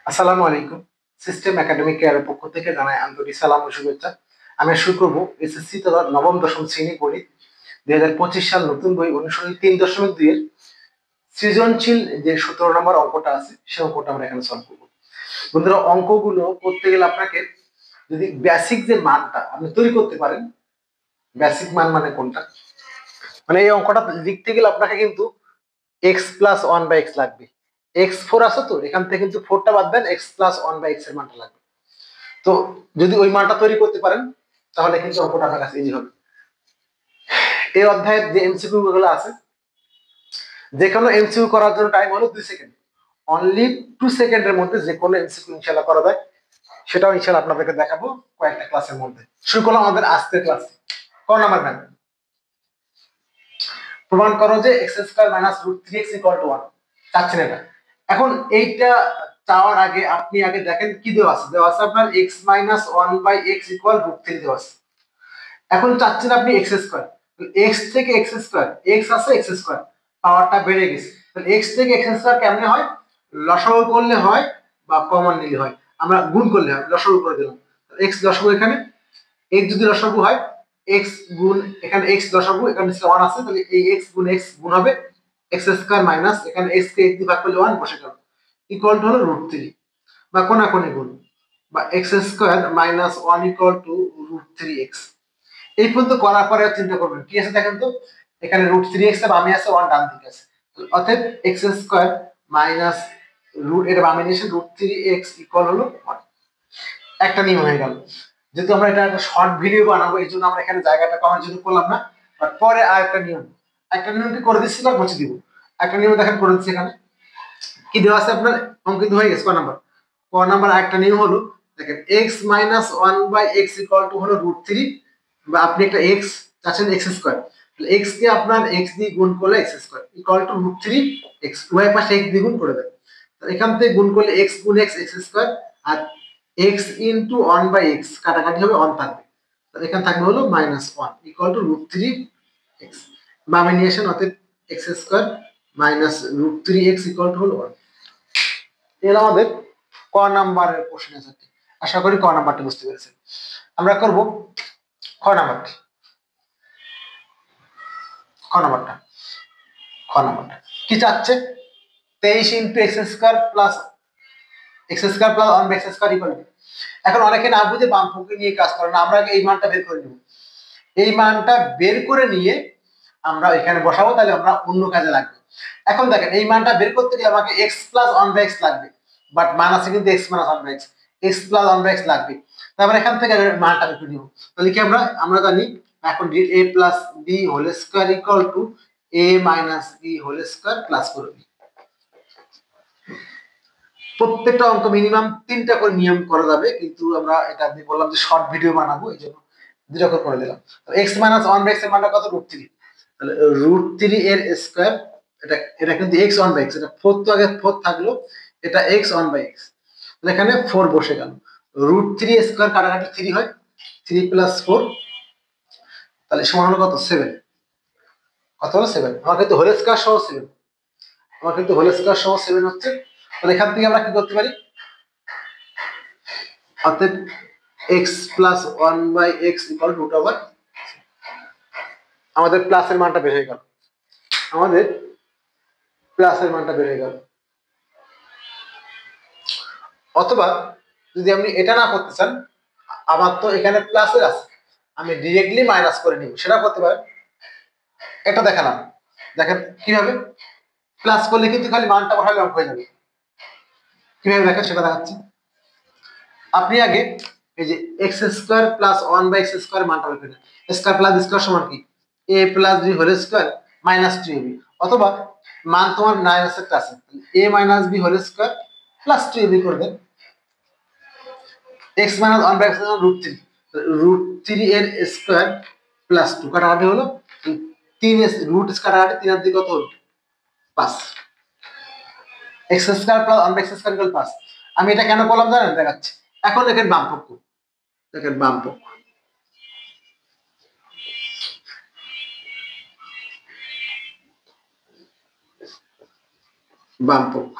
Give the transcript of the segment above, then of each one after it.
আসসালামু আলাইকুম। System academic কেয়ারের পক্ষ থেকে জানাই আন্তরিক সালাম ও শুভেচ্ছা। আমি শুরু করবো এসএসসি তথা নবম দশম শ্রেণী পড়ি 2025 সাল নতুন বই অনুসরণ 3.2 এর সৃজনশীল যে 17 নম্বর অঙ্কটা আছে সেই অঙ্কটা আমরা এখানে সলভ করবো। বন্ধুরা, অঙ্কগুলো করতে গেলে আপনাকে যদি বেসিক যে মানটা আপনি তৈরি করতে পারেন, বেসিক মান মানে কোনটা, মানে এই অঙ্কটা লিখতে গেলে আপনাকে কিন্তু x+1/x লাগবে। x4 আছে, তো এখান থেকে কিন্তু 4টা বাদ দেন, x+1/x এর মানটা লাগবে। তো যদি ওই মানটা তৈরি করতে পারেন তাহলে কিন্তু অঙ্কটা আপনার কাছে ইজি হবে। এই অধ্যায়ের যে এমসিকিউ গুলো আছে, যে কোনো এমসিকিউ করার জন্য টাইম হলো 2 সেকেন্ড। অনলি 2 সেকেন্ডের মধ্যে যে কোনো এমসিকিউ ইনশাল্লাহ করা যায়, সেটাও ইনশাল্লাহ আপনাদেরকে দেখাবো কয়েকটা ক্লাসের মধ্যে। শুরু করলাম আমাদের আজকের ক্লাস। ক নাম্বার ম্যাম, প্রমাণ করো যে x² - √3x = 1 চাচ্ছেন এটা। এখন এইটা চাওয়ার আগে আপনি আগে দেখেন কি দেওয়া আছে। দেওয়া আছে আপনার x-1/x = √3 দেওয়া আছে। এখন চাচ্ছেন আপনি x², x থেকে x², x আছে x², পাওয়ারটা বেড়ে গেছে। তাহলে x থেকে x² কেমনে হয়? লসাগু করলে হয় বা কমন নিলে হয়, আমরা গুণ করলে হয়। লসাগু করে দিলাম, x লসাগু, এখানে x যদি লসাগু হয়, x গুণ এখানে x লসাগু, এখানে 1 আছে, তাহলে এই x গুণ x গুণ হবে x² মাইনাস এখানে x কে x দিয়ে ভাগ করলে 1 বসে গেল, ইকুয়াল টু হলো √3 বা কোনাকুনি গুণ, বা x² - 1 = √3x। এই পর্যন্ত করার পরে চিন্তা করবেন কি আছে দেখেন তো, এখানে √3x এর বামে আছে, 1 ডান দিকে আছে। অতএব x² মাইনাস রুট এর বামে নিয়ে এসে √3x ইকুয়াল হলো 1। একটা নিয়ম হয়ে গেল। যেহেতু আমরা এটা একটা শর্ট ভিডিও বানাবো, এই জন্য আমরা এখানে জায়গাটা কমার জন্য করলাম না। বাট পরে একটা নিয়ম কি করে দিচ্ছি বা মুছে দিব। একটা নিয়ম দেখেন করে দিচ্ছি। এখানে কি দেওয়া আছে আপনার, অঙ্ক কিন্তু হয়ে গেছে। ক নাম্বার একটা নিয়ম হলো, দেখেন x-1/x = হলো √3, বা আপনি একটা x চাচ্ছেন x², তাহলে x কে আপনার x দিয়ে গুণ করলে x² ইকুয়াল টু √3x, উভয় পাশে x দিয়ে গুণ করে দেন। এখান থেকে গুণ করলে x গুণ x x², আর x ইনটু 1/x কাটাকাটি হবে, 1 থাকবে। তাহলে এখানে থাকবে হলো -1 ইকুয়াল টু √3x, বামে নিয়ে আসেন। অতএব x² minus √3x equal to হলো 1। এর আমাদের ক নাম্বারের কোশ্চেন আছে। আশা করি ক নাম্বারটা বুঝতে পেরেছেন। আমরা করব খ নাম্বারটা। খ নাম্বারটা কি চাচ্ছে? 23 into x² plus x² plus 1/x² equal. এখন অনেকে না বুঝে বাম পক্ষে নিয়ে কাজ করে না, আমরা এই মানটা বের করে নেব। এই মানটা বের করে নিয়ে আমরা এখানে বসাবো, তাহলে আমরা অন্য কাজে লাগবে। এখন দেখেন, এই মানটা বের করতে গেলে আমাকে x প্লাস 1/x লাগবে, বাট মান আছে কিন্তু x minus 1/x, x plus 1/x লাগবে। তারপর এখান থেকে মানটা বের করে নিব। তাহলে কি আমরা জানি এখন a plus b whole square equal to a minus b whole square plus করব। প্রত্যেকটা অঙ্ক মিনিমাম 3টা করে নিয়ম করা যাবে, কিন্তু আমরা এটা আমি বললাম যে শর্ট ভিডিও বানাবো, এই জন্য 2টা করে দিলাম। x মাইনাস 1/x এর মানটা কত? √3। তাহলে √3 এর স্কয়ার, এটা কিন্তু x1/x, এটা 4 তো আগে 4 থাকলো, এটা x1/x, তাহলে এখানে 4 বসে গেল। √3 স্কয়ার কাটাকাটি 3 হয়, 3 প্লাস 4, তাহলে সমান হলো কত? 7। কত হলো? 7। আমার কিন্তু হোল স্কয়ার সহ 7 হচ্ছে। তাহলে এখান থেকে আমরা কি করতে পারি? অতএব x প্লাস 1/x ইকুয়াল √, আমাদের প্লাসের মানটা বের হয়ে গেল। অথবা যদি আপনি এটা না করতে চান, আমার তো এখানে প্লাসের আছে, আমি ডিরেক্টলি মাইনাস করে নিব, সেটা করতে পারেন। এটা দেখালাম, দেখেন কিভাবে প্লাস করলে কিন্তু খালি মানটা বসালে অঙ্ক হয়ে যাবে। কিভাবে দেখেন সেটা দেখাচ্ছি। আপনি আগে এই যে x² প্লাস 1/x² মানটা বের করেন। স্কয়ার প্লাস স্কয়ার সমান কি? a plus b whole square minus 2ab, অথবা মান তোমার মাইনাস একটা আছে, a minus b whole square plus 2ab করে দেন। x মাইনাস 1/x √3, √3 এর স্কয়ার প্লাস 2 কাটাকাটি হলো 3, রুট কাটাকাটি 3 এর দিকে কত হলো? 5। x² plus 1/x² equal 5। আমি এটা কেন করলাম জানেন? দেখাচ্ছি। এখন দেখেন বাম পক্ষ, বাম পক্ষ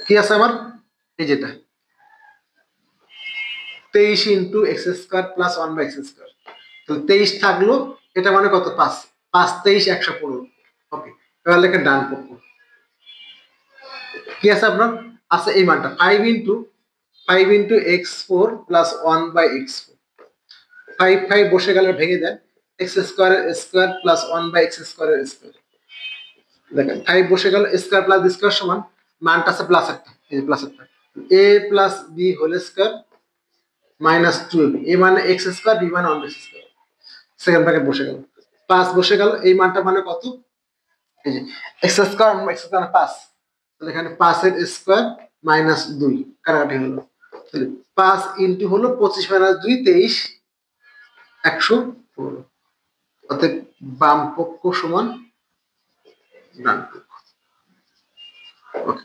কি আছে আমার? এই যেটা 23 into x square plus 1 by x square, তাহলে 23 থাকলো, এটা মানে কত 5, 5 23 115। ওকে, এবার লেখা ডান পক্ষ কি আছে আপনার, আছে এই মানটা 5 into x4 plus 1 by x4। 5 5 বসে গেলে ভেঙে দেন, এক্স স্কোয়ারের স্কোয়ার প্লাস 1 বাই এক্স স্কোয়ারের স্কোয়ার। দেখেন 5 বসে গেল, স্কোয়ার প্লাস বি স্কোয়ার সমান মানটা আছে প্লাস একটা, এই যে প্লাস একটা, a plus b whole square minus 12, a মানে এক্স স্কোয়ার, বি মানে 1 by x square. Second bracket বসে গেল, 5 বসে গেল, এই মানটা মানে কত, এই যে এক্স স্কোয়ার এক্স স্কোয়ার 5, তাহলে এখানে 5 এর স্কোয়ার মাইনাস 2 কাটাকাটি হলো, তাহলে 5 ইন্টু হলো 25 মাইনাস 2 23 115। অতএব বাম পক্ষ সমান ডান পক্ষ। ওকে,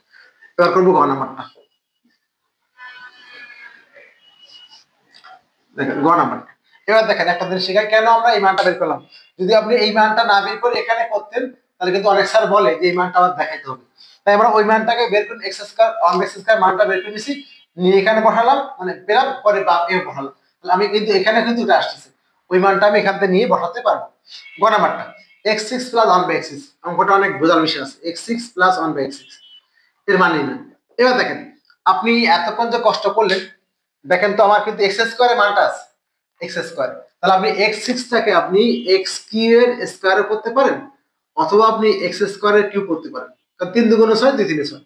এবার করবো ঘ নাম্বারটা। দেখেন ঘ নাম্বারটা, এবার দেখেন একটা জিনিস শেখায়, কেন আমরা এই মানটা বের করলাম। যদি আপনি এই মানটা না বের করে এখানে করতেন, তাহলে কিন্তু অনেক স্যার বলে যে এই মানটা আবার দেখাইতে হবে। তাই আমরা ওই মানটাকে বের করে এক্স স্কয়ার 1 এক্স স্কয়ার মানটা বের করে নিয়েছি, নিয়ে এখানে বসালাম, মানে পেলাম, পরে বা এ বসালাম। তাহলে আমি কিন্তু এখানে কিন্তু এটা আসতেছে, ওই মানটা আমি এখান থেকে নিয়ে বসাতে পারবো। ঘ নাম্বারটা x6 প্লাস 1 বাই x6, অঙ্কটা অনেক বোঝার বিষয় আছে। x6 প্লাস 1 বাই x6 এর মানে না। এবার দেখেন আপনি এতক্ষণ যে কষ্ট করলেন, দেখেন তো আমার কিন্তু এক্স স্কয়ারের মানটা আছে এক্স স্কয়ার, তাহলে আপনি x6 টাকে আপনি x কিউবের স্কয়ারও করতে পারেন, অথবা আপনি x স্কয়ারের কিউব করতে পারেন, কারণ 3 2 6 2 3 6।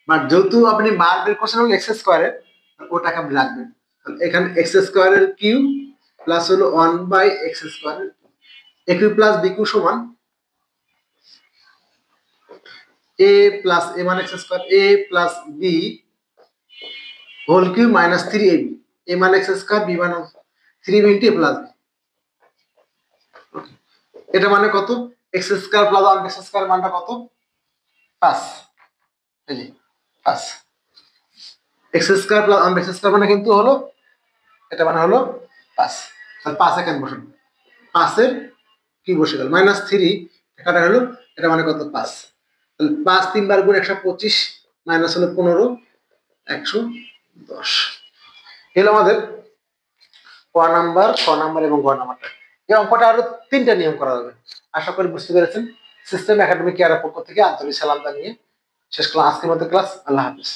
বাট যেহেতু আপনি মান বের করছেন হলো এক্স স্কয়ারের, ওটাকে আপনি রাখবেন। তাহলে এখানে এক্স স্কয়ারের কিউব প্লাস হলো 1 বাই এক্স স্কয়ারের a cube plus b cube সমান a প্লাস a মানে x square a plus b whole cube minus 3ab, a মানে এক্স স্কয়ার b মানে 3b into a plus b। এটা মানে কত, x square plus 1 x square মানটা কত 5, এই যে 5 x square plus 1 x square মানে কিন্তু হলো, এটা মানে হলো 5। তাহলে 5 এখানে বসান, 5 এর কি বসে গেল মাইনাস 3, এখানে হলো, এটা মানে কত 5। তাহলে 5 3 বার গুণ 125 মাইনাস হলো 15 110। এলো আমাদের ক নাম্বার, খ নাম্বার এবং গ নাম্বারটা। এই অঙ্কটা আরো 3টা নিয়ম করা যাবে। আশা করি বুঝতে পেরেছেন। সিস্টেম একাডেমি কেয়ারের পক্ষ থেকে আন্তরিক সালাম জানিয়ে শেষ করলাম আজকের মতো ক্লাস। আল্লাহ হাফিজ।